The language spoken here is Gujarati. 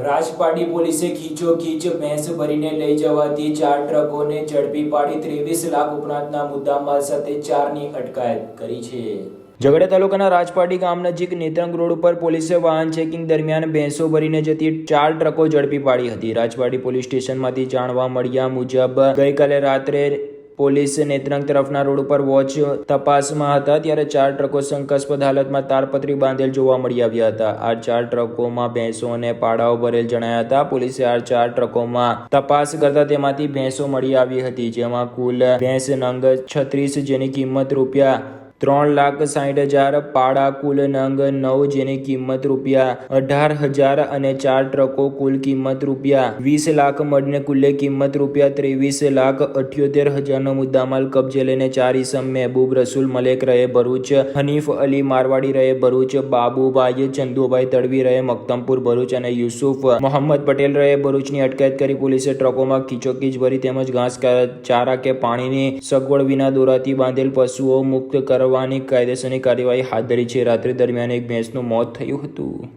રાજપાડી પોલીસે ખીચોખીચ ભેંસ ભરીને લઈ જવાથી 4 ટ્રકોને ઝડપી પાડી 23 લાખ ઉપરાંતના મુદ્દામાલ સાથે 4ની અટકાયત કરી છે। ઝઘડા તાલુકાના રાજપાડી ગામ નજીક નેત્રંગ રોડ ઉપર પોલીસે વાહન ચેકિંગ દરમિયાન ભેંસો ભરીને જતી 4 ટ્રકો ઝડપી પાડી હતી। રાજપાડી પોલીસ સ્ટેશનમાંથી જાણવા મળ્યા મુજબ ગઈકાલે રાત્રે પોલીસ નેત્રંગ તરફના રોડ ઉપર વોચ તપાસમાં હતા ત્યારે 4 ટ્રકો શંકાસ્પદ હાલતમાં તારપત્રી બાંધેલ જોવા મળી આવ્યા હતા। આ 4 ટ્રકોમાં ભેંસો અને પાડાઓ ભરેલ જણાયા હતા। પોલીસે આ 4 ટ્રકોમાં તપાસ કરતા તેમાંથી ભેંસો મળી આવી હતી, જેમાં કુલ ભેંસ નંગ 36 જેની કિંમત રૂપિયા 3,60,000, પાડા કુલ નંગ 9 જેની કિંમત રૂપિયા 18,000 અને 4 ટ્રકો કુલ કિંમત રૂપિયા 20 લાખ મળીને કુલ્લે કિંમત રૂપિયા 23,78,000નો મુદ્દામાલ કબજે લઈને 4 ઈસમ મહેબૂબ રસૂલ મલેક રહે ભરૂચ, હનીફ અલી મારવાડી રહે ભરૂચ, બાબુભાઈ ચંદુભાઈ તડવી રહે મક્તમપુર ભરૂચ અને યુસુફ મોહમ્મદ પટેલ રહે ભરૂચની અટકાયત કરી પોલીસે ટ્રકોમાં ખીચોખીચ ભરી તેમજ ઘાસ ચારા કે પાણીની સગવડ વિના દોરાથી બાંધેલ પશુઓ મુક્ત કરવા કાયદેસરની કાર્યવાહી હાથ ધરી છે। રાત્રિ દરમિયાન એક ભેંસનું મોત થયું હતું।